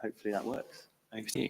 hopefully that works. Over to you.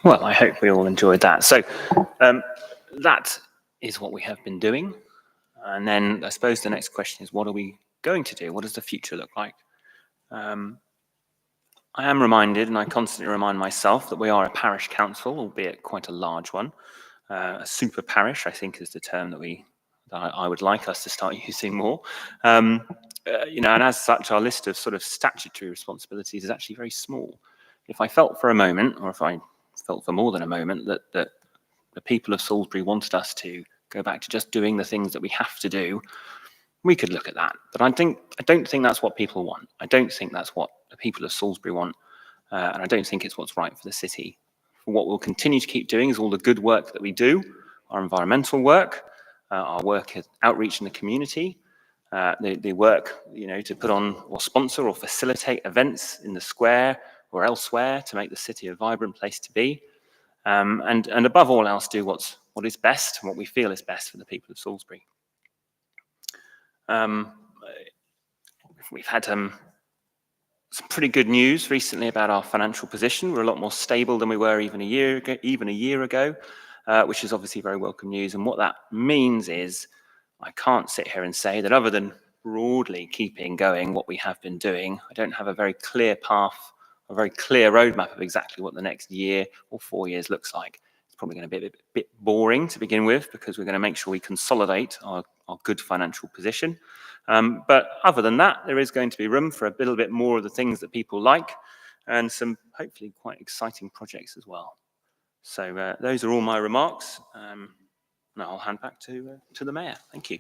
Well, I hope we all enjoyed that. So that is what we have been doing. And then I suppose the next question is, what are we going to do? What does the future look like? I am reminded, and I constantly remind myself, that we are a parish council, albeit quite a large one. A super parish, I think, is the term that I would like us to start using more. And as such, our list of sort of statutory responsibilities is actually very small. If I felt for a moment, or if I felt for more than a moment, that the people of Salisbury wanted us to go back to just doing the things that we have to do, We could look at that, but I don't think that's what people want. I don't think that's what the people of Salisbury want, and I don't think it's what's right for the city. What we'll continue to keep doing is all the good work that we do, our environmental work, our work at outreach in the community, the work, to put on or sponsor or facilitate events in the square or elsewhere to make the city a vibrant place to be, and above all else, do what is best and what we feel is best for the people of Salisbury. We've had some pretty good news recently about our financial position. We're a lot more stable than we were even a year ago, which is obviously very welcome news. And what that means is I can't sit here and say that other than broadly keeping going what we have been doing, I don't have a very clear path, a very clear roadmap of exactly what the next year or 4 years looks like. It's probably going to be a bit boring to begin with, because we're going to make sure we consolidate our good financial position. But other than that, there is going to be room for a little bit more of the things that people like, and some hopefully quite exciting projects as well. So those are all my remarks. Now I'll hand back to the Mayor. Thank you.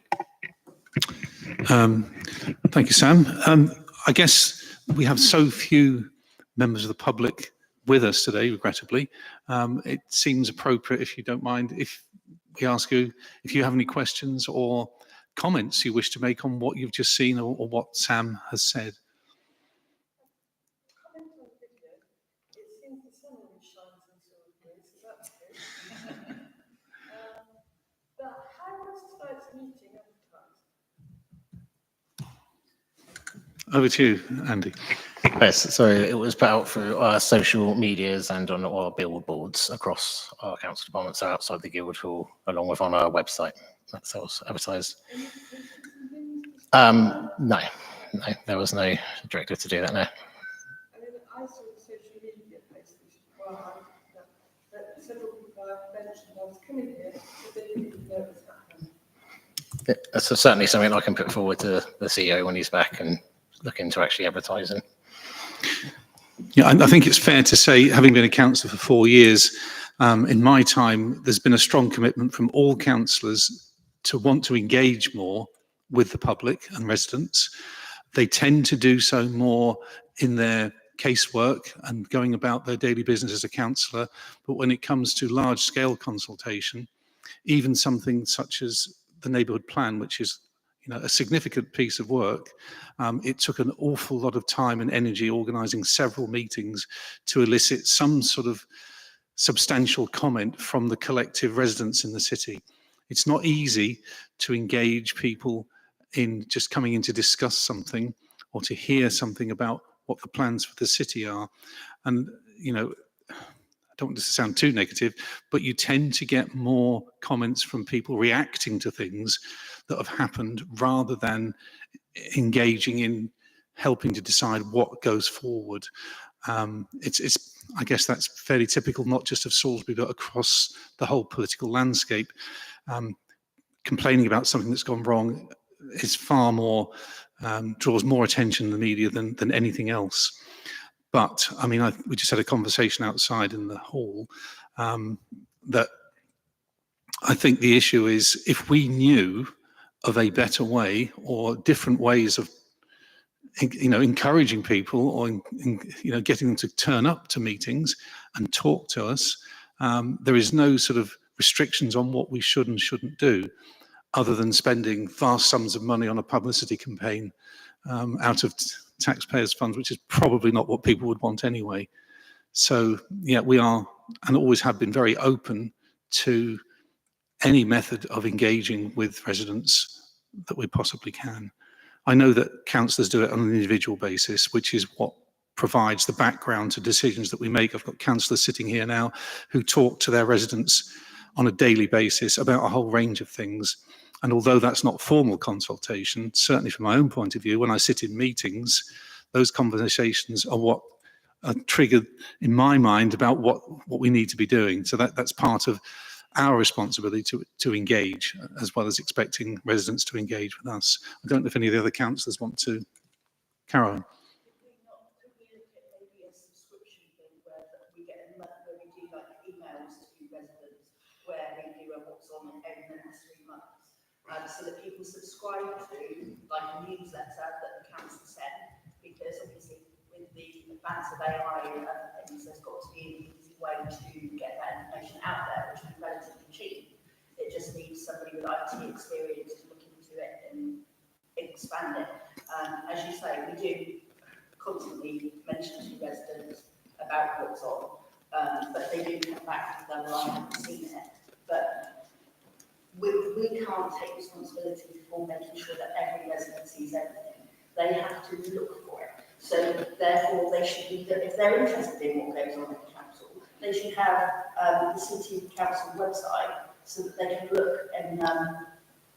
Thank you, Sam. I guess we have so few members of the public with us today, regrettably. It seems appropriate, if you don't mind, if we ask you if you have any questions or comments you wish to make on what you've just seen or what Sam has said. Over to you, Andy. Yes, so it was put out through our social medias and on our billboards across our council departments, so outside the Guildhall, along with on our website. That's how it's advertised. No, there was no directive to do that. No. I saw the social media post that several people have mentioned I was coming here, but they didn't know it was happening. That's certainly something I can put forward to the CEO when he's back and look into actually advertising. Yeah, I think it's fair to say, having been a councillor for 4 years, in my time, there's been a strong commitment from all councillors to want to engage more with the public and residents. They tend to do so more in their casework and going about their daily business as a councillor. But when it comes to large-scale consultation, even something such as the neighbourhood plan, which is a significant piece of work, it took an awful lot of time and energy organising several meetings to elicit some sort of substantial comment from the collective residents in the city. It's not easy to engage people in just coming in to discuss something or to hear something about what the plans for the city are. And, I don't want this to sound too negative, but you tend to get more comments from people reacting to things that have happened rather than engaging in helping to decide what goes forward. I guess that's fairly typical, not just of Salisbury, but across the whole political landscape. Complaining about something that's gone wrong is far more, draws more attention in the media than anything else. But I mean, we just had a conversation outside in the hall that I think the issue is, if we knew of a better way or different ways of, encouraging people or, getting them to turn up to meetings and talk to us, there is no sort of restrictions on what we should and shouldn't do, other than spending vast sums of money on a publicity campaign out of taxpayers' funds, which is probably not what people would want anyway. So, yeah, we are and always have been very open to any method of engaging with residents that we possibly can. I know that councillors do it on an individual basis, which is what provides the background to decisions that we make. I've got councillors sitting here now who talk to their residents on a daily basis about a whole range of things. And although that's not formal consultation, certainly from my own point of view, when I sit in meetings, those conversations are what are triggered in my mind about what we need to be doing. So that's part of our responsibility to engage, as well as expecting residents to engage with us. I don't know if any of the other councillors want to. Caroline. Could we look at maybe a subscription thing where we get where we do like emails to residents where we do what's on in the next 3 months, so that people subscribe to like a newsletter that the council send, because obviously with the advance of AI and other things, there's got to be an easy way to get that information out there, which is relatively cheap. It just needs somebody with IT experience to look into it and expand it. As you say, we do constantly mention to residents about what's on, but they do come back and go, well, I haven't seen it. But we can't take responsibility for making sure that every resident sees everything. They have to look for it. So therefore, they should be, if they're interested in what goes on in the council, they should have the City Council website so that they can look and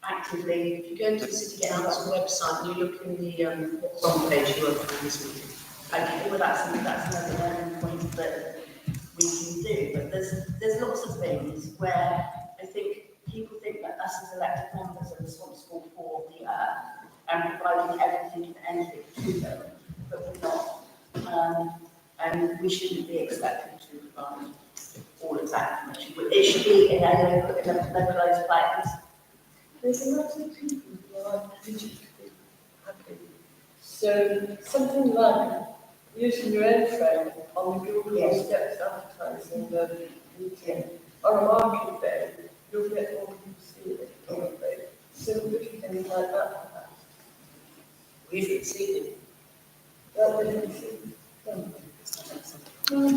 actively. If you go to the City Council website and you look in the what's on page, you won't find this meeting. Okay, well that's another learning point that we can do. But there's lots of things where I think people think that us as elected members are responsible for the earth and providing everything and anything to them, but we're not. And we shouldn't be expected to provide all of that information. It should be in a localised place. There's a lot of people who are digitally happy. So something like using your own phone on the Google Steps advertising the meeting on a market day, you'll get more people see it probably. So little things like that perhaps. We've succeeded. That would be something.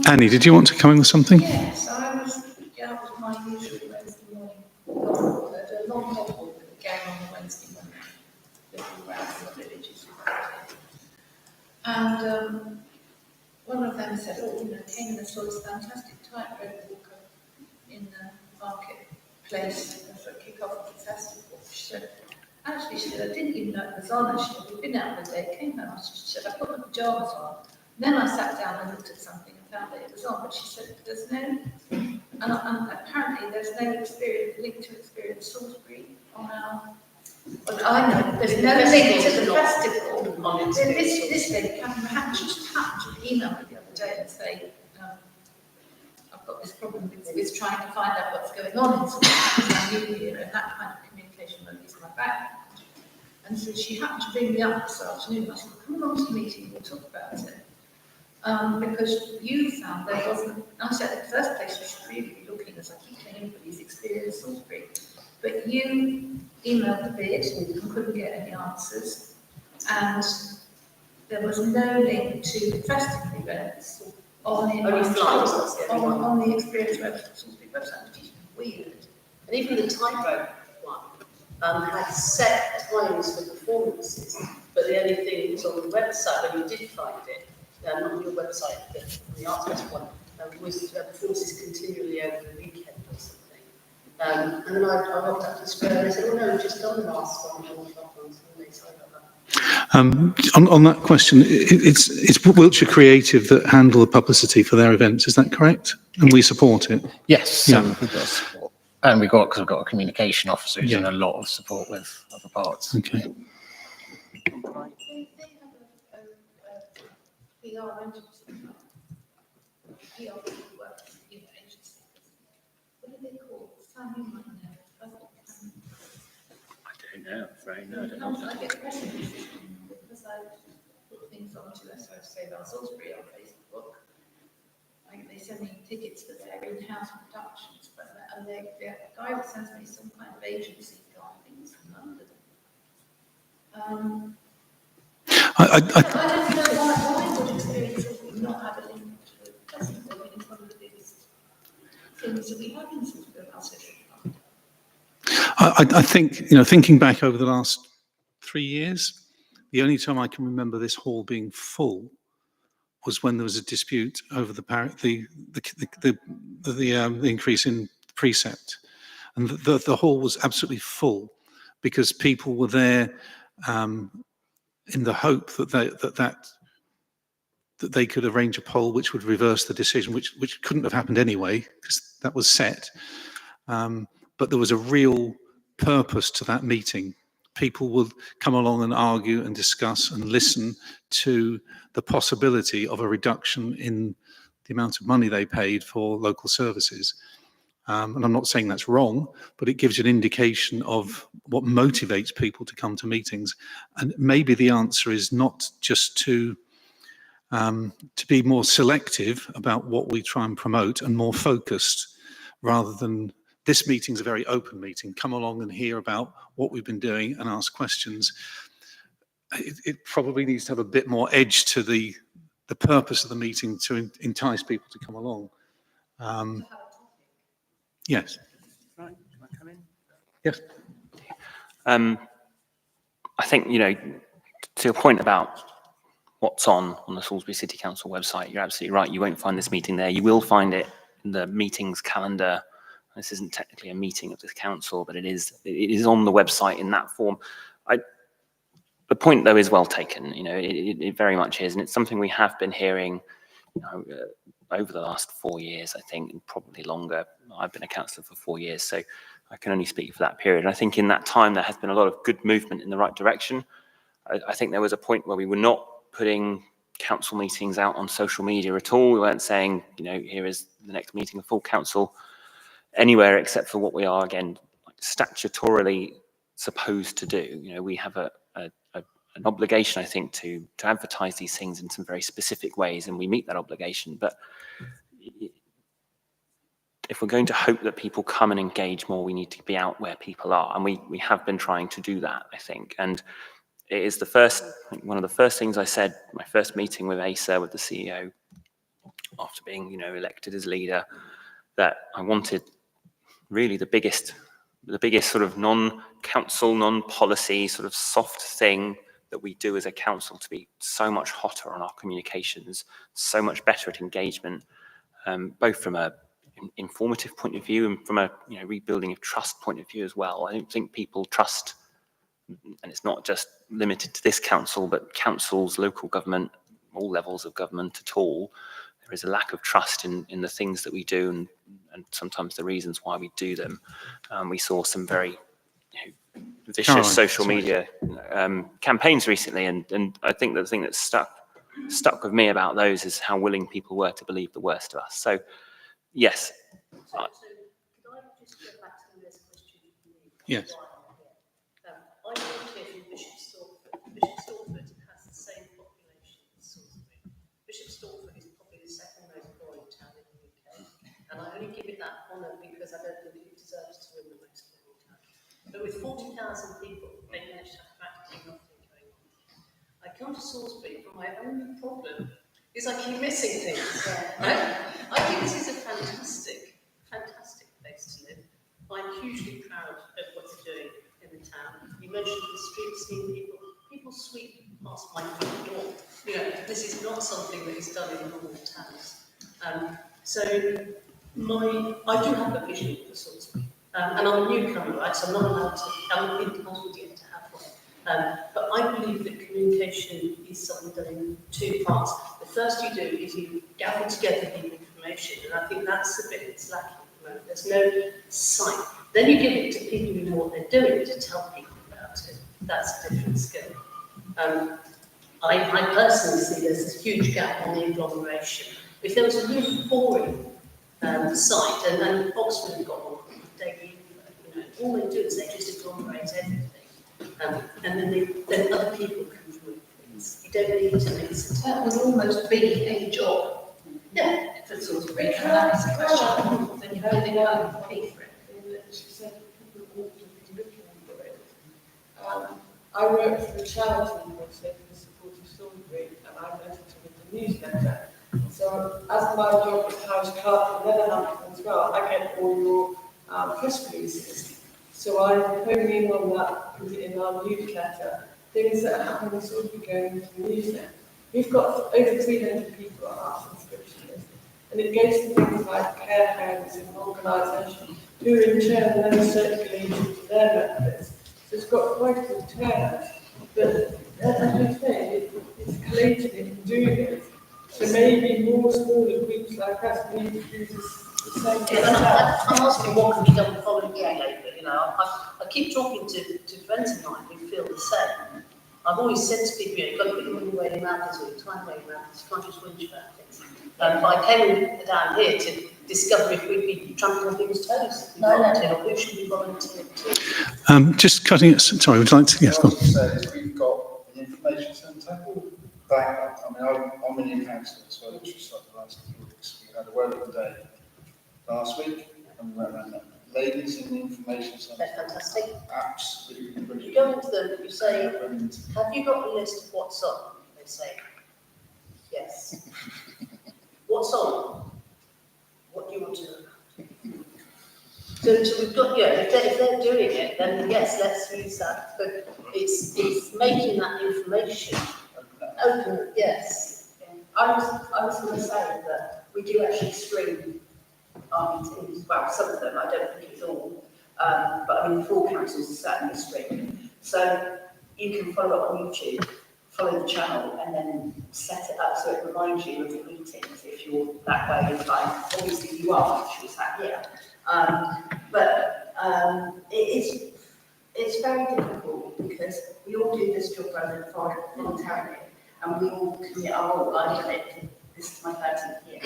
Annie, did you want to come in with something? Yes, I was out with my usual Wednesday morning. I do a long dog walk again on the Wednesday morning, looking around the villages. And one of them said, oh, came and saw this fantastic tightrope walker in the marketplace for a kick-off of the festival. She said, actually, she said, I didn't even know it was on. She said, we've been out for the day, came home. She said, I put my pyjamas on. Then I sat down and looked at something and found that it was on, but she said there's no, and apparently there's no experience, link to Experience Salisbury on our, well, I know, there's no link to the festival. On This lady, Catherine happened to email me the other day and say, I've got this problem with trying to find out what's going on in Salisbury, I'm new here, and that kind of communication really is my background. And so she happened to ring me up this afternoon. I said, come along to the meeting, we'll talk about it. Because you found there wasn't, I said in the first place you should really be looking, as I keep saying, for these Experience Salisbury. But you emailed the bid and couldn't get any answers. And there was no link to the festival events on the Experience Salisbury website, which is weird. And even the tightrope one had set times for performances, but the only thing that was on the website when you did find it, not on your website, but the artist one, was performances continually over the weekend or something. And then I walked up to the square and I said, oh no, we've just done the last one, and they signed up. On that question, it's Wiltshire Creative that handle the publicity for their events, is that correct? And we support it? Yes, Yeah. we've got support. And because we've got a communication officer who's done a lot of support with other parts. Okay. They have a PR agency. PR work, agency. What do they call it? Sam, you might know. I don't know, right? No, I don't know. I get questions because I put things onto Save Our Salisbury on Facebook. They send me tickets for their in-house productions, but the guy that sends me some kind of agency guy, I think it's from London. I don't know why would Experience not have a link to the festival when it's one of the biggest things that we have in Salisbury about social fund. I think, thinking back over the last 3 years, the only time I can remember this hall being full was when there was a dispute over the increase in precept, and the hall was absolutely full because people were there in the hope that they could arrange a poll which would reverse the decision, which couldn't have happened anyway because that was set. But there was a real purpose to that meeting. People would come along and argue and discuss and listen to the possibility of a reduction in the amount of money they paid for local services. And I'm not saying that's wrong, but it gives you an indication of what motivates people to come to meetings. And maybe the answer is not just to be more selective about what we try and promote and more focused, rather than this meeting's a very open meeting. Come along and hear about what we've been doing and ask questions. It probably needs to have a bit more edge to the purpose of the meeting to entice people to come along. Yes. Right, can I come in? Yes. I think, to your point about what's on the Salisbury City Council website, you're absolutely right. You won't find this meeting there. You will find it in the meetings calendar. This isn't technically a meeting of this council, but it is on the website in that form. The point, though, is well taken. It very much is, and it's something we have been hearing over the last 4 years, I think, and probably longer. I've been a councillor for 4 years, so I can only speak for that period. And I think in that time there has been a lot of good movement in the right direction. I think there was a point where we were not putting council meetings out on social media at all. We weren't saying, here is the next meeting of full council anywhere except for what we are, again, statutorily supposed to do. We have an obligation, I think, to advertise these things in some very specific ways, and we meet that obligation. But if we're going to hope that people come and engage more, we need to be out where people are, and we have been trying to do that, I think. And it is one of the first things I said, my first meeting with ASA, with the CEO, after being, elected as leader, that I wanted really the biggest sort of non-council, non-policy sort of soft thing that we do as a council to be so much hotter on our communications, so much better at engagement, both from a informative point of view and from a rebuilding of trust point of view as well. I don't think people trust, and it's not just limited to this council, but councils, local government, all levels of government at all. There is a lack of trust in the things that we do and sometimes the reasons why we do them. We saw some very vicious social media campaigns recently, and I think the thing that stuck with me about those is how willing people were to believe the worst of us. So, yes. So could I just go back to the next question? Yes. I moved here from Bishop Stortford. Bishop Stortford has the same population as Salisbury. Bishop Stortford is probably the second most boring town in the UK, and I only give it that honour because I don't think it deserves to win the most boring town. But with 40,000 people, they managed to have practically nothing going on. I come to Salisbury, but my only problem is I keep missing things. Right? I think this is a fantastic place to live. I'm hugely proud of what you're doing in the town. You mentioned the street scene, people sweep past my front door. This is not something that is done in normal towns. So I do have a vision for Salisbury. And I'm a newcomer, right? So I'm not allowed to, I'm entitled yet to have one. But I believe that communication is something done in two parts. The first you do is you gather together the information, and I think that's the bit that's lacking at the moment. There's no sight. Then you give it to people who know what they're doing to tell people about it. That's a different skill. I personally see there's this huge gap on the agglomeration. If there was a really boring site, and then Oxford have got one called Daily Info, all they do is they just agglomerate everything. And then other people can do things. You don't need to mix it. That would almost be a job. Yeah, for Salisbury. And that is a question. Then you really go and pay for it. She said people ought to be looking for it. I work for a charity called Safe and Supportive Salisbury, and I'm editor of the newsletter. So as my job is Parish Clerk in Netherhampton as well, I get all your press releases. So I hone in on that, put it in our newsletter, things that are happening sort of going into the newsletter. We've got over 300 people on our subscription list, and it goes to things like care homes and organisations who in turn then circulate to their members. So it's got quite a good turnout. But as I say, it's collating it and doing it. So maybe more smaller groups like us need to do this. I'm asking what can be done the following year, but I keep talking to friends of mine who feel the same. I've always said to people, you've got to put your money where your mouth is, or your time where your mouth is. You can't just whinge about things. But I came down here to discover if we'd be trampling on people's toes, if we volunteered, or who should we volunteer to. Just cutting it. Sorry, would you like to? Yes, go on. What I say is we've got an information centre. I'm a new councillor, so I literally started the last few weeks. We had a working day last week, and we went around that. Ladies in the information centre. They're fantastic. Absolutely brilliant. You go into them, you say, Brilliant. have you got a list of what's on? They say, yes. What's on? What do you want to know about? So we've got, if they're doing it, then yes, let's use that. But it's making that information open, yes. I was going to say that we do actually stream our meetings, well, some of them, I don't think it's all, but I mean, the full councils are certainly streaming. So you can follow it on YouTube, follow the channel, and then set it up so it reminds you of the meetings if you're that way inclined. Obviously you are, if you're sat here. It's very difficult because we all do this job voluntarily, and we all commit our whole life to it. This is my 13th year.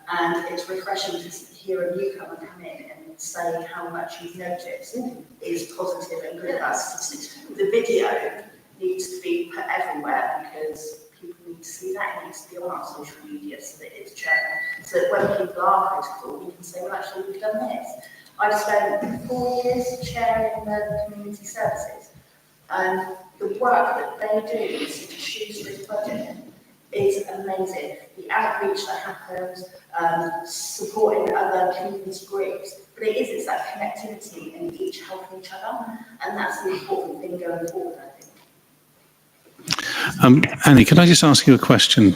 And it's refreshing to hear a newcomer come in and say how much you've noticed is positive and good about statistics. The video needs to be put everywhere because people need to see that. It needs to be on our social media so that it's shared. So that when people are critical, we can say, well, actually, we've done this. I've spent 4 years chairing the community services, and the work that they do is to Shrewsbury's budget is amazing. The outreach that happens, supporting other community groups, but it's that connectivity and each helping each other, and that's the important thing going forward, I think. Annie, can I just ask you a question?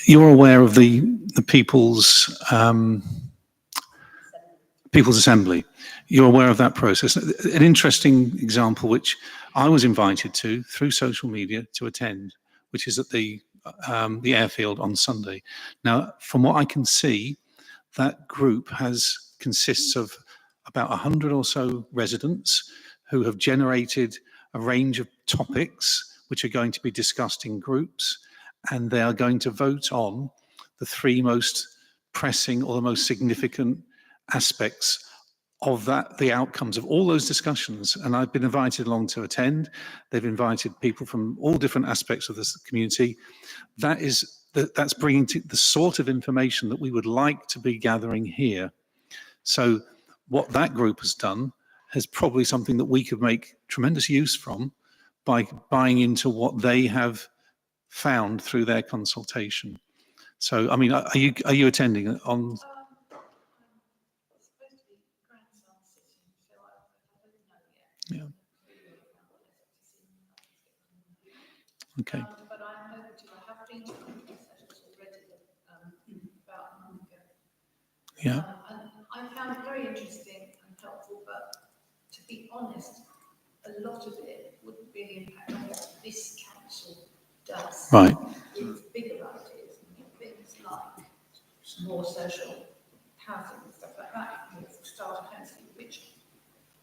You're aware of the People's Assembly? You're aware of that process? An interesting example, which I was invited to through social media to attend, which is at the airfield on Sunday. Now, from what I can see, that group consists of about 100 or so residents who have generated a range of topics which are going to be discussed in groups, and they are going to vote on the 3 most pressing or the most significant aspects of the outcomes of all those discussions. And I've been invited along to attend. They've invited people from all different aspects of this community. That's bringing the sort of information that we would like to be gathering here. So what that group has done is probably something that we could make tremendous use from by buying into what they have found through their consultation. So, I mean, are you attending on? Yeah. Okay. But I'm hoping to. I have been to sessions already about a month ago. Yeah. And I found it very interesting and helpful, but to be honest, a lot of it wouldn't really impact on what this council does. Right. It's bigger ideas, things like more social housing and stuff like that, starter housing, which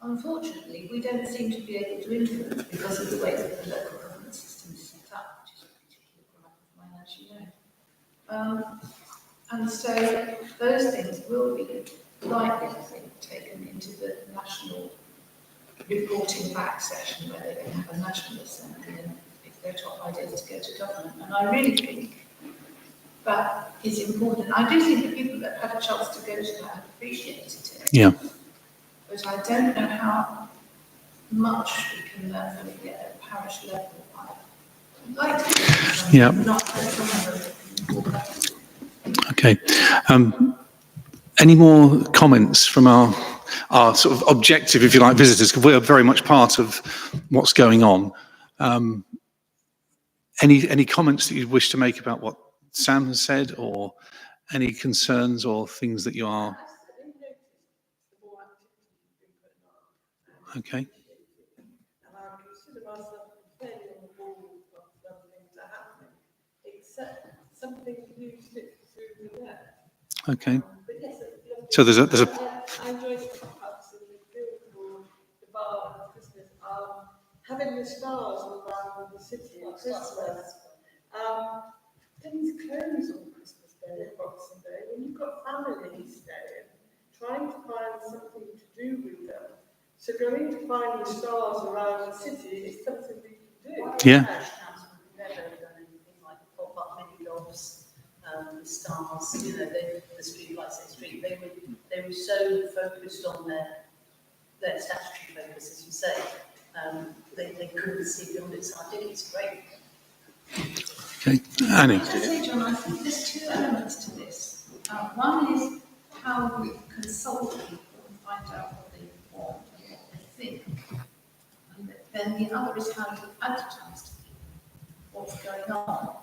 unfortunately we don't seem to be able to influence because of the way that the local government system is set up, which is particularly problematic, as you know. And so those things will be likely, I think, taken into the national reporting back session where they can have a national assembly and if their top ideas to go to government. And I really think that is important. I do think the people that had a chance to go to that have appreciated it. Yeah. But I don't know how much we can learn from it at a parish level. I'd like to think Yeah. not that Okay. Any more comments from our sort of objective, if you like, visitors? Because we're very much part of what's going on. Any comments that you wish to make about what Sam has said, or any concerns or things that you are? Okay. And I consider myself fairly on the ball of other things are happening, except something new slipped through the net. Okay. But yes, So there's a I enjoy the pop-ups and the billboard, the bar, and Christmas. Christmas, things close on Christmas Day and Boxing Day. When you've got families staying, trying to find something to do with them. So going to find the stars around the city is something we can do. Yeah. Parish council have never done anything like pop up mini golfs, the stars, the street lights in the street. They were so focused on their statutory focus, as you say, they couldn't see beyond it. So I think it's great. Okay, Annie. Can I say, John, I think there's two elements to this. One is how we consult people and find out what they want and what they think. And then the other is how you advertise to people what's going on.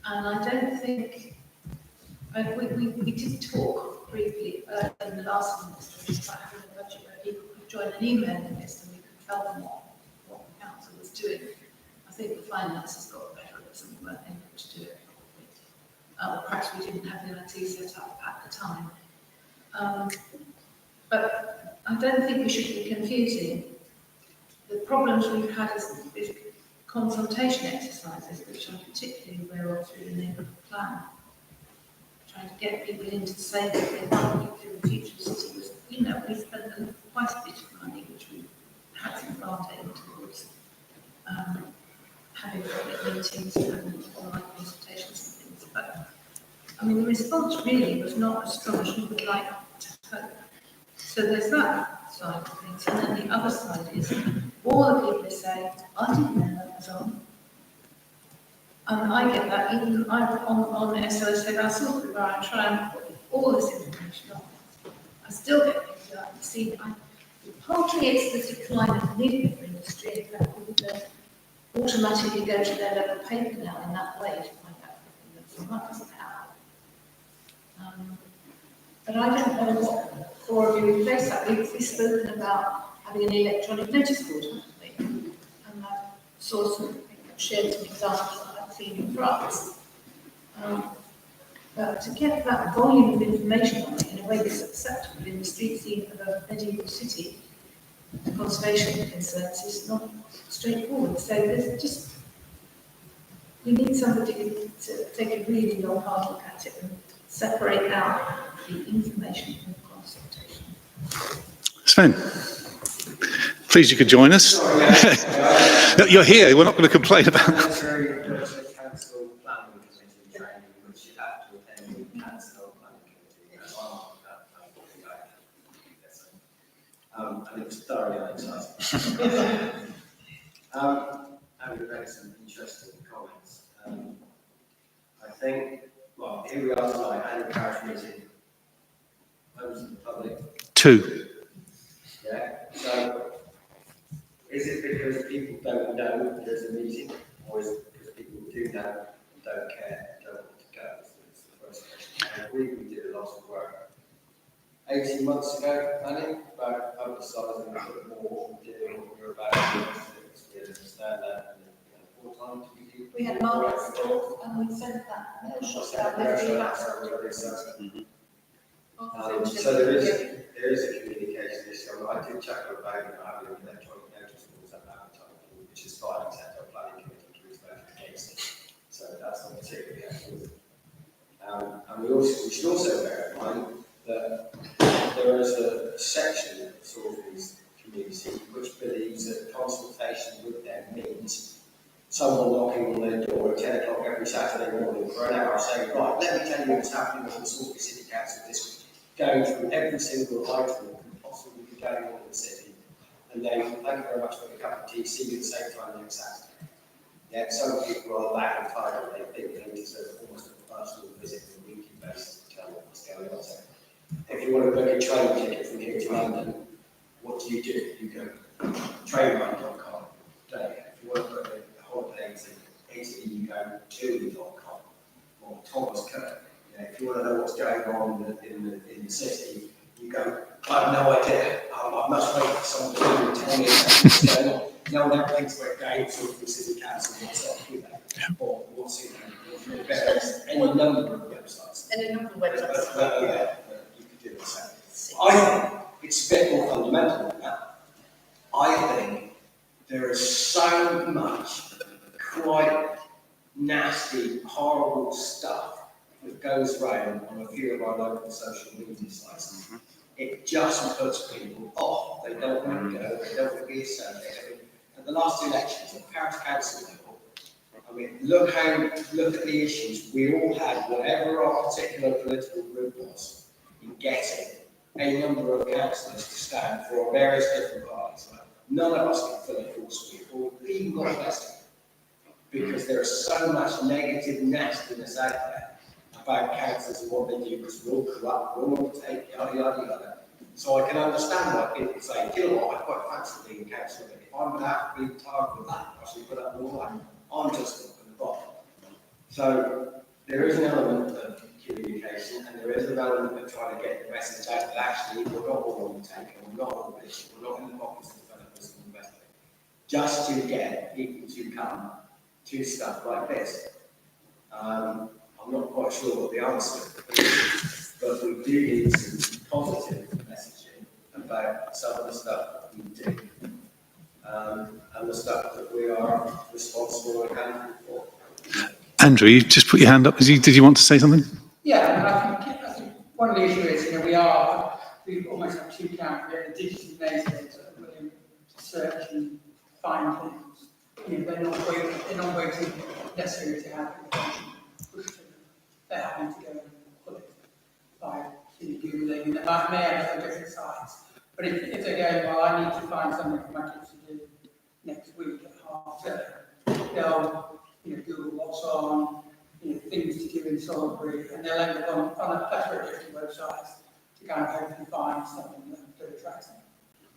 And I don't think, we did talk briefly in the last administration about having a budget where people could join an emailing list and we could tell them what the council was doing. I think the finances got better at it and we weren't able to do it properly. Or perhaps we didn't have the IT set up at the time. But I don't think we should be confusing the problems we've had is consultation exercises, which I'm particularly aware of through the neighbourhood plan. Trying to get people in to say that they want to do the future city was, we spent quite a bit of money, which we had some grant aid towards having public meetings and online consultations and things. But, the response really was not as strong as we would like to hope. So there's that side of things. And then the other side is all the people say, I didn't know that was on. And I get that even on SOS, I saw where I try and put all this information on. I still get people that see, partly it's the decline of the newspaper industry, in fact, people automatically go to their local paper now in that way to find out everything that's on. That doesn't happen. But I don't know what four of you replace that. We've spoken about having an electronic notice board, haven't we? And I saw shared some examples that I've seen in France. But to get that volume of information on it in a way that's acceptable in the street scene of a medieval city, conservation concerns is not straightforward. So there's we need somebody to take a really long, hard look at it and separate out the information from the consultation. Sven, pleased you could join us. You're here, we're not going to complain about that. Council planning committee training, which you have to attend in council planning committee. And it was thoroughly unexciting. Having read some interesting comments, I think, well, here we are tonight, annual parish meeting, members of the public. 2. Yeah, so is it because people don't know there's a meeting, or is it because people do know and don't care, don't want to go? That's the first question. I agree we did a lot of work 18 months ago, Annie, about publicising a bit more what we're doing, what we're about, we understand that, and more time to be. We had Margaret's talk and we sent that mail shot out every So there is a communication issue. I did chat about having electronic notice boards at that time, which is fine, except our planning committee was voted against it. So that's not particularly helpful. And we should also bear in mind that there is a section of Salisbury's community which believes that consultation with them means someone knocking on their door at 10 o'clock every Saturday morning for an hour saying, right, let me tell you what's happening with the Salisbury City Council this week, going through every single item that can possibly be going on in the city. And then, thank you very much for the cup of tea, see you at the same time next Saturday. Yeah, some people are that entitled, they think they deserve almost a personal visit on a weekly basis to tell them what's going on. So, if you want to book a train ticket from here to London, what do? You go trainline.com. If you want to book a holiday to Italy, you go TUI.com or Thomas Cook. If you want to know what's going on in the city, you go, I have no idea. I must wait for someone to tell me what's going on. No one ever thinks about going to the city council themselves, do they? Or what's in there? Any number of websites. Any number of websites. Yeah, you could do the same. I think it's a bit more fundamental than that. I think there is so much quite nasty, horrible stuff that goes around on a few of our local social media sites. It just puts people off. They don't want to go, they don't want to be associated. At the last elections at Parish Council level, I mean, look at the issues. We all had, whatever our particular political group was, in getting a number of councillors to stand for various different parties. None of us can fill a full suite, or even got less, because there is so much negative nastiness out there about councillors and what they do, because we're all corrupt, we're all take, yada, yada, yada. So I can understand why people say, you know what, I quite fancy being a councillor, but if I'm going to have to be tired with that, I should put up more money, I'm just not going to bother. So there is an element of communication, and there is an element of trying to get the message out that actually we're not all on the take, and we're not all rich, we're not in the pockets of developers and investors, just to get people to come to stuff like this. I'm not quite sure what the answer is, but we do need some positive messaging about some of the stuff that we do, and the stuff that we are responsible and accountable for. Andrew, you just put your hand up. Did you want to say something? Yeah, I think one of the issues is, we almost have two camps. We have the digital natives that are willing to search and find things. They're not waiting necessarily to have information pushed to them. They're having to go and pull it by Googling, and they may have some different sites. But if they're going, well, I need to find something for my kids to do next week at half term, they'll Google what's on, things to do in Salisbury, and they'll end up on a plethora of different websites to kind of hopefully find something that attracts them.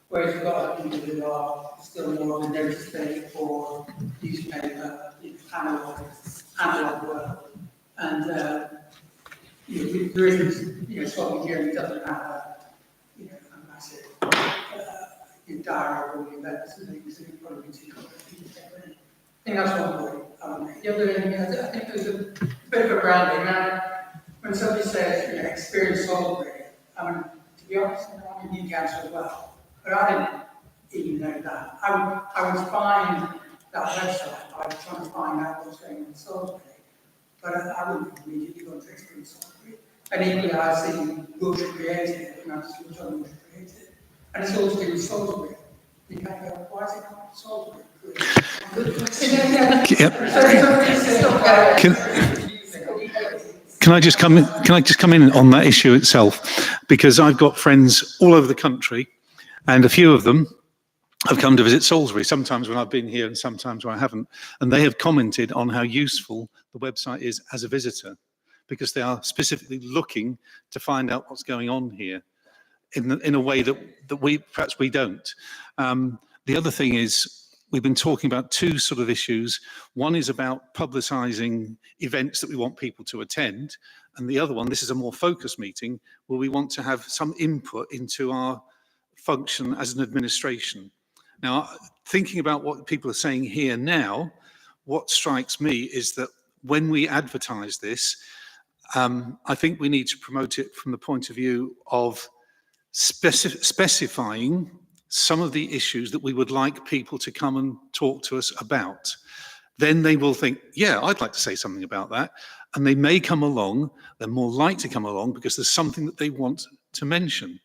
Whereas you've got other people who are still more of a notice state for newspaper, analog work, and there isn't, Scotland Journey doesn't have a massive diary of all the events and things, so you'd probably be too complicated. I think that's one point. The other thing, I think there's a bit of a branding. Now, when somebody says, experience Salisbury, to be honest, I'm in Newcastle as well, but I didn't even know that. I would find that website, I was trying to find out what's going on in Salisbury, but I wouldn't immediately go to experience Salisbury. And equally, I've seen Bush Creative, and I've just looked on Bush Creative, and it's all to do with Salisbury. You can't go, why is it not Salisbury? Can I just come in? Can I just come in on that issue itself? Because I've got friends all over the country, and a few of them have come to visit Salisbury. Sometimes when I've been here, and sometimes when I haven't, and they have commented on how useful the website is as a visitor, because they are specifically looking to find out what's going on here in a way that we perhaps we don't. The other thing is, we've been talking about two sort of issues. One is about publicising events that we want people to attend. And the other one, this is a more focused meeting, where we want to have some input into our function as an administration. Now, thinking about what people are saying here now, what strikes me is that when we advertise this, I think we need to promote it from the point of view of specifying some of the issues that we would like people to come and talk to us about. Then they will think, yeah, I'd like to say something about that. And they may come along, they're more likely to come along because there's something that they want to mention.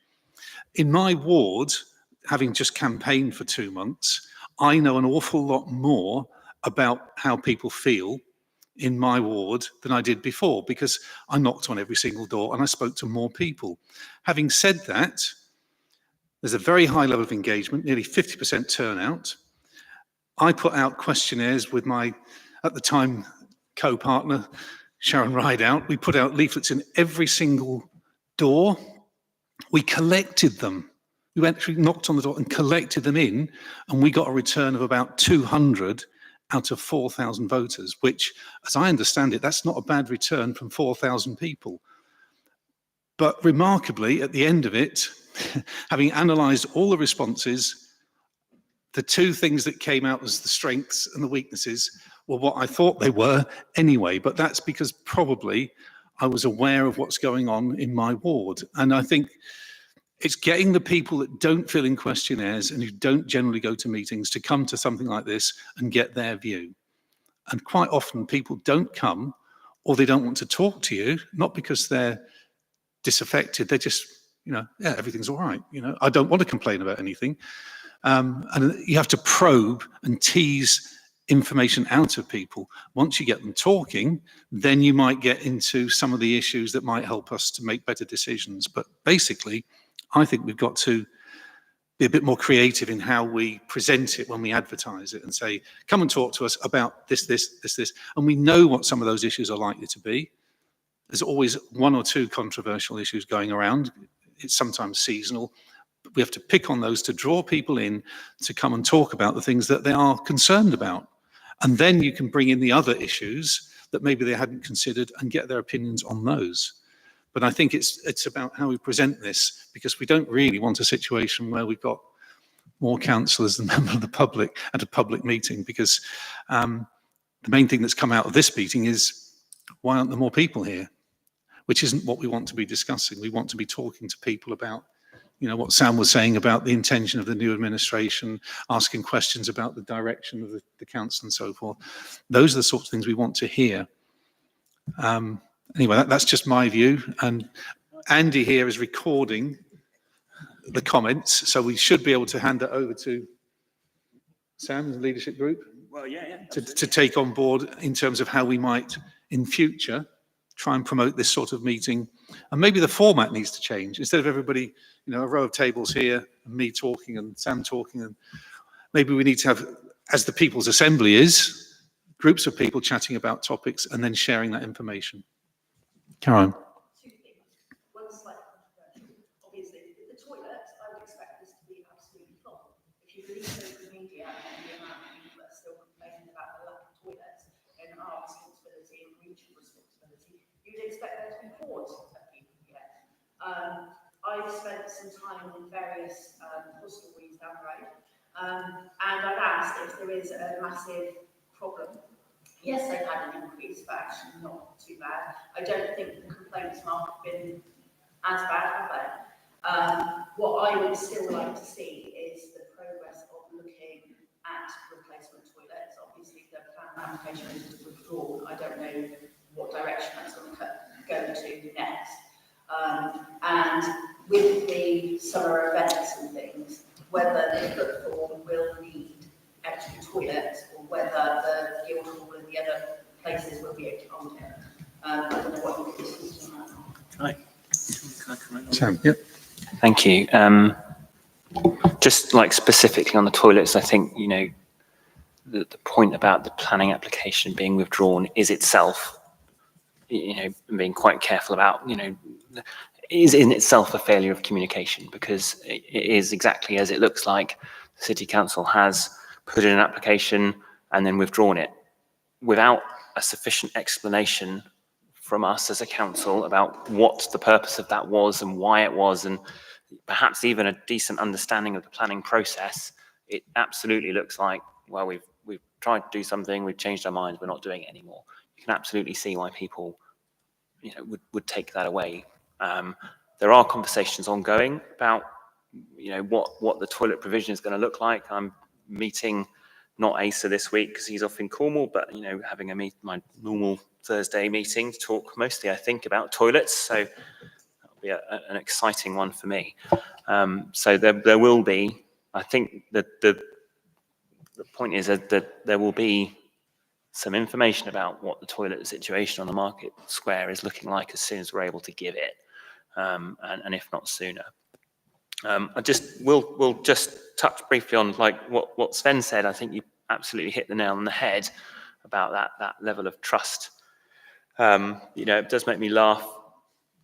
In my ward, having just campaigned for 2 months, I know an awful lot more about how people feel in my ward than I did before, because I knocked on every single door and I spoke to more people. Having said that, there's a very high level of engagement, nearly 50% turnout. I put out questionnaires with my, at the time, co-partner, Sharon Rideout. We put out leaflets in every single door. We collected them. We actually knocked on the door and collected them in, and we got a return of about 200 out of 4,000 voters, which, as I understand it, that's not a bad return from 4,000 people. But remarkably, at the end of it, having analysed all the responses, the two things that came out as the strengths and the weaknesses were what I thought they were anyway, but that's because probably I was aware of what's going on in my ward. And I think it's getting the people that don't fill in questionnaires and who don't generally go to meetings to come to something like this and get their view. And quite often people don't come, or they don't want to talk to you, not because they're disaffected, they're just, yeah, everything's all right. I don't want to complain about anything. And you have to probe and tease information out of people. Once you get them talking, then you might get into some of the issues that might help us to make better decisions. But basically, I think we've got to be a bit more creative in how we present it when we advertise it and say, come and talk to us about this. And we know what some of those issues are likely to be. There's always one or two controversial issues going around. It's sometimes seasonal. But we have to pick on those to draw people in to come and talk about the things that they are concerned about. And then you can bring in the other issues that maybe they hadn't considered and get their opinions on those. But I think it's about how we present this, because we don't really want a situation where we've got more councillors than members of the public at a public meeting, because the main thing that's come out of this meeting is, why aren't there more people here? Which isn't what we want to be discussing. We want to be talking to people about, what Sam was saying about the intention of the new administration, asking questions about the direction of the council and so forth. Those are the sorts of things we want to hear. Anyway, that's just my view. And Andy here is recording the comments, so we should be able to hand it over to Sam and the leadership group. Well, yeah. To take on board in terms of how we might, in future, try and promote this sort of meeting. And maybe the format needs to change. Instead of everybody, a row of tables here, and me talking and Sam talking, and maybe we need to have, as the People's Assembly is, groups of people chatting about topics and then sharing that information. Caroline. Two things. One slightly controversial. Obviously, the toilet, I would expect this to be absolutely full. If you believe social media and the amount of people that are still complaining about the lack of toilets and our responsibility and regional responsibility, you'd expect there to be hordes of people here. I've spent some time in various hostelries down the road, and I've asked if there is a massive problem. Yes, they've had an increase, but actually not too bad. I don't think the complaints have been as bad, have they? What I would still like to see is the progress of looking at replacement toilets. Obviously, the plan application is withdrawn. I don't know what direction that's going to go to next. And with the summer events and things, whether the football will need extra toilets or whether the Guildhall and the other places will be able to hold it. I don't know what you can see on that. Right. Can I comment on Sam, yep. Thank you. Just like specifically on the toilets, I think, the point about the planning application being withdrawn is itself, being quite careful about, is in itself a failure of communication, because it is exactly as it looks like. The City Council has put in an application and then withdrawn it without a sufficient explanation from us as a council about what the purpose of that was and why it was, and perhaps even a decent understanding of the planning process. It absolutely looks like, well, we've tried to do something, we've changed our minds, we're not doing it anymore. You can absolutely see why people, would take that away. There are conversations ongoing about, what the toilet provision is going to look like. I'm meeting not Asa this week because he's off in Cornwall, but having my normal Thursday meeting to talk mostly, I think, about toilets. So that'll be an exciting one for me. So there will be, I think that the point is that there will be some information about what the toilet situation on the Market Square is looking like as soon as we're able to give it, and if not sooner. We'll just touch briefly on what Sven said. I think you absolutely hit the nail on the head about that level of trust. It does make me laugh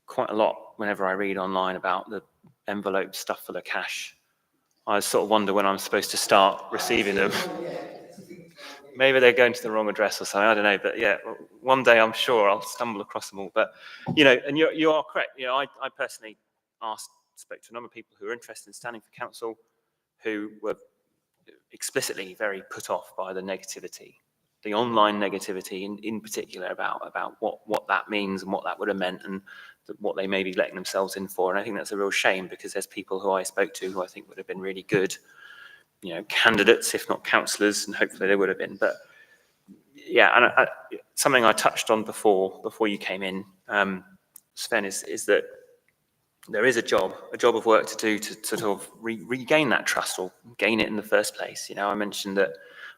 quite a lot whenever I read online about the envelope stuffed full of cash. I sort of wonder when I'm supposed to start receiving them. Maybe they're going to the wrong address or something. I don't know, but yeah, one day I'm sure I'll stumble across them all. But and you are correct. I personally spoke to a number of people who are interested in standing for council, who were explicitly very put off by the negativity, the online negativity in particular about what that means and what that would have meant and what they may be letting themselves in for. And I think that's a real shame, because there's people who I spoke to who I think would have been really good, candidates, if not councillors, and hopefully they would have been. But yeah, and something I touched on before you came in, Sven, is that there is a job of work to do to sort of regain that trust or gain it in the first place. I mentioned that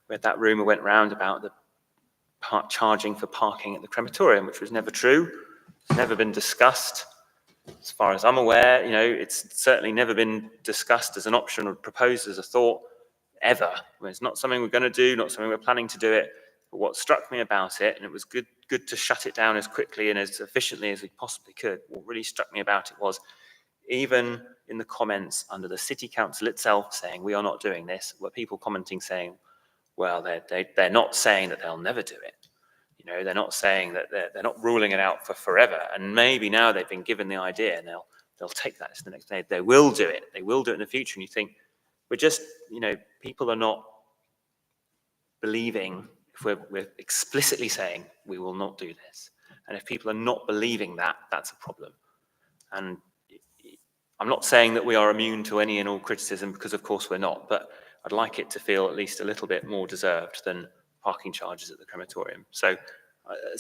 we had that rumour went round about the charging for parking at the crematorium, which was never true. It's never been discussed. As far as I'm aware, it's certainly never been discussed as an option or proposed as a thought ever. It's not something we're going to do, not something we're planning to do it. But what struck me about it, and it was good to shut it down as quickly and as efficiently as we possibly could, what really struck me about it was, even in the comments under the city council itself saying we are not doing this, were people commenting saying, well, they're not saying that they'll never do it. They're not saying that they're not ruling it out for forever. And maybe now they've been given the idea and they'll take that to the next day. They will do it. They will do it in the future. And you think, we're just, people are not believing, if we're explicitly saying we will not do this. And if people are not believing that, that's a problem. And I'm not saying that we are immune to any and all criticism, because of course we're not, but I'd like it to feel at least a little bit more deserved than parking charges at the crematorium. So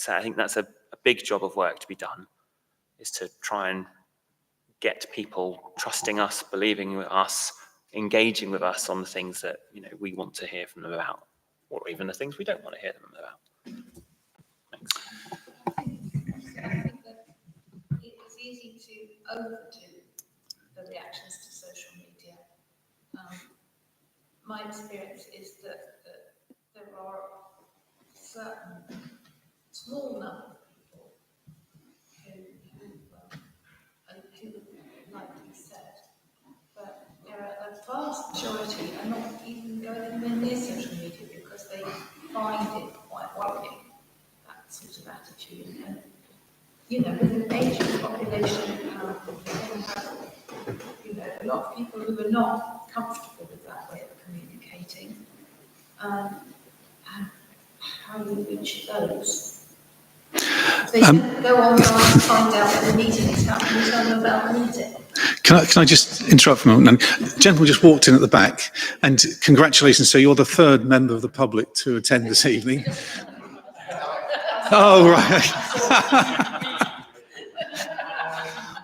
I think that's a big job of work to be done, is to try and get people trusting us, believing with us, engaging with us on the things that we want to hear from them about, or even the things we don't want to hear them about. Thanks. I think that it's easy to overdo the reactions to social media. My experience is that there are certain small number of people who like to be said, but there are a vast majority are not even going anywhere near social media because they find it quite worrying, that sort of attitude. And with an aging population, we have a lot of people who are not comfortable with that way of communicating. And how do you reach those? If they don't go online to find out that the meeting is happening, tell them about the meeting. Can I just interrupt for a moment? The gentleman just walked in at the back, and congratulations, sir, you're the third member of the public to attend this evening. Oh, right.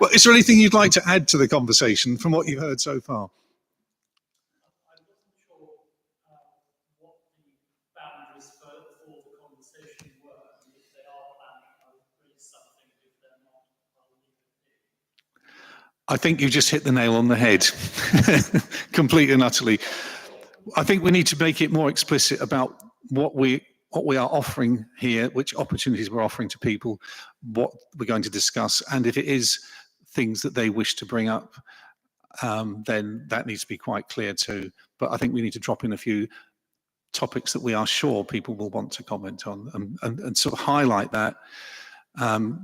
Well, is there anything you'd like to add to the conversation from what you've heard so far? I wasn't sure what the boundaries for the conversation were, and if they are planning, I'll raise something. If they're not, I'll leave it be. I think you just hit the nail on the head, completely and utterly. I think we need to make it more explicit about what we are offering here, which opportunities we're offering to people, what we're going to discuss, and if it is things that they wish to bring up, then that needs to be quite clear too. But I think we need to drop in a few topics that we are sure people will want to comment on, and sort of highlight that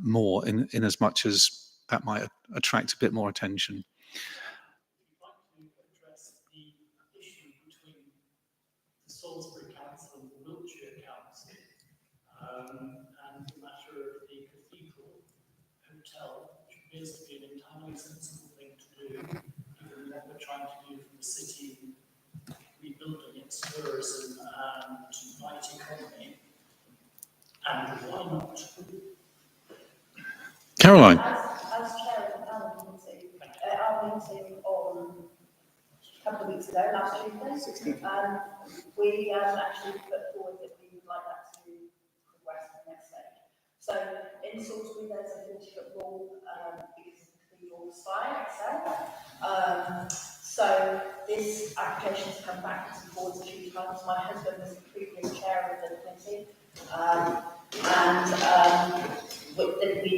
more in as much as that might attract a bit more attention. I'd like to address the issue between the Salisbury Council and the Wiltshire Council, and the matter of the Cathedral Hotel, which appears to be an entirely sensible thing to do, given what we're trying to do for the city, rebuilding its tourism and night economy. And why not? Caroline. As chair of our meeting on a couple of weeks ago, last Tuesday, we actually put forward that we would like that to progress to the next stage. So in Salisbury, there's a 40-foot wall because of the cathedral spire itself. So this application has come back and forwards a few times. My husband was the previous chair of the committee,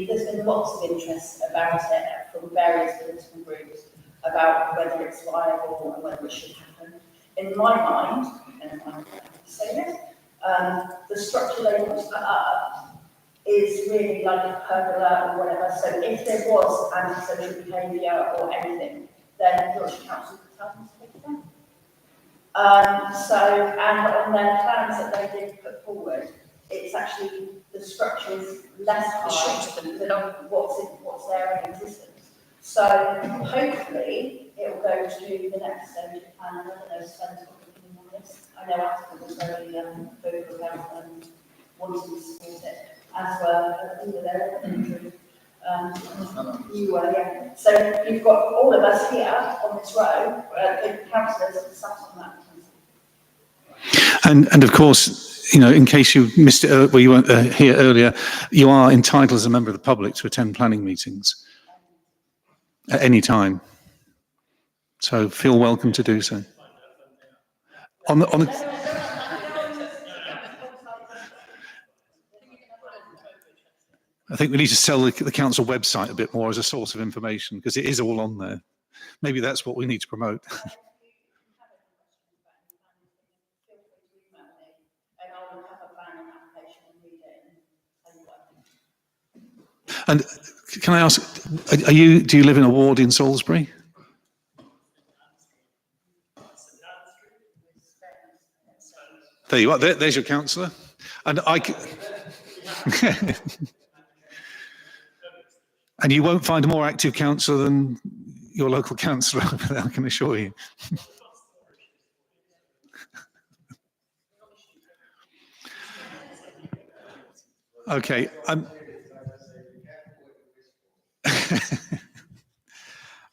there's been lots of interest about it from various political groups about whether it's viable and whether it should happen. In my mind, and I'm happy to say this, the structure they want to put up is really like a pergola or whatever. So if there was antisocial behaviour or anything, then Wiltshire Council could tell them to take it down. And on their plans that they did put forward, it's actually, the structure is less high than what's there in existence. So hopefully it will go to the next stage of planning. I don't know, Sven's got an opinion on this. I know Attica was very vocal about wanting to support it, as were, there. You were, yeah. So you've got all of us here on this row, the councillors and sat on that. And of course, in case you missed it, you weren't here earlier, you are entitled as a member of the public to attend planning meetings at any time. So feel welcome to do so. I think we need to sell the council website a bit more as a source of information, because it is all on there. Maybe that's what we need to promote. And can I ask, do you live in a ward in Salisbury? There you are. There's your councillor. And and you won't find a more active councillor than your local councillor, I can assure you. Okay.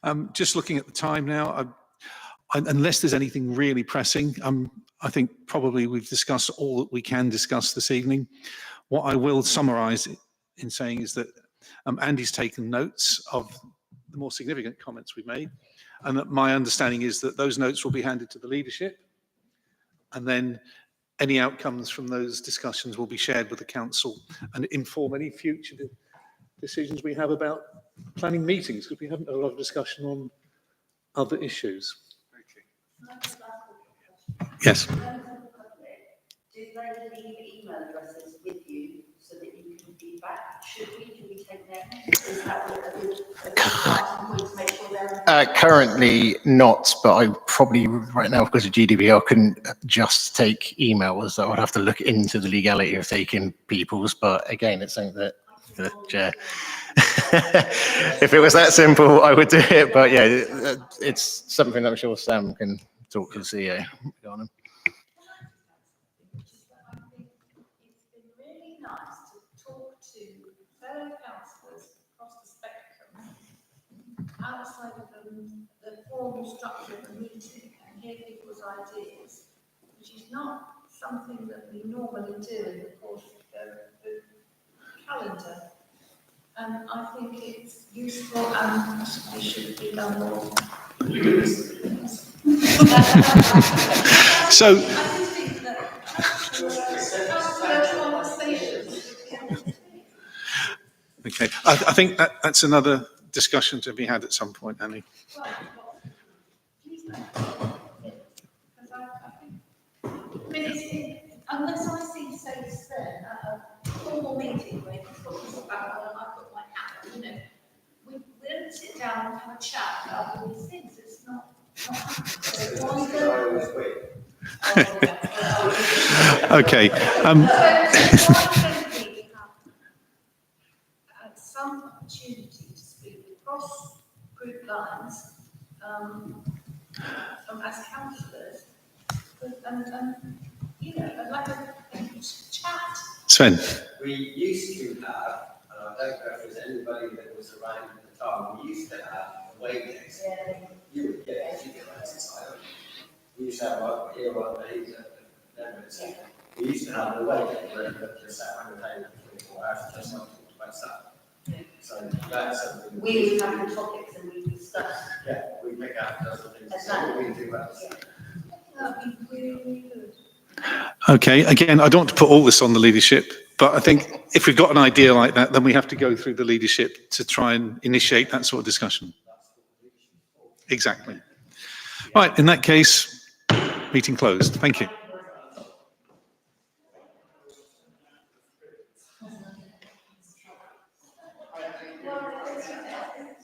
I'm just looking at the time now. Unless there's anything really pressing, I think probably we've discussed all that we can discuss this evening. What I will summarise in saying is that Andy's taken notes of the more significant comments we've made, and that my understanding is that those notes will be handed to the leadership, and then any outcomes from those discussions will be shared with the council and inform any future decisions we have about planning meetings, because we haven't had a lot of discussion on other issues. Yes. Do they leave email addresses with you so that you can feedback? Can we take them? Is that a good starting point to make sure they're... Currently not, but I probably right now, because of GDPR, couldn't just take emails. I would have to look into the legality of taking people's, but again, it's something that the chair... If it was that simple, I would do it, but yeah, it's something I'm sure Sam can talk to the CEO on him. It's been really nice to talk to fellow councillors across the spectrum outside of the formal structure of the meeting and hear people's ideas, which is not something that we normally do in the course of the calendar. And I think it's useful and it should be done more. So, okay, I think that's another discussion to be had at some point, Annie. Unless I see space there, a formal meeting where you're talking about, well, I've got my hat, we don't sit down and have a chat about all these things. It's not Okay. Some opportunity to speak across group lines as councillors, and like a chat. Sven. We used to have, and I don't know if there's anybody that was around at the time, we used to have away days. You would get exercise. We used to have like here on days we used to have a away day where you just sat around the table for 24 hours just like talked about stuff. So that's something We would have the topics and we discuss. Yeah, we pick out dozen things. Exactly. We do that. That'd be really good. Okay, again, I don't want to put all this on the leadership, but I think if we've got an idea like that, then we have to go through the leadership to try and initiate that sort of discussion. Exactly. Right, in that case, meeting closed. Thank you.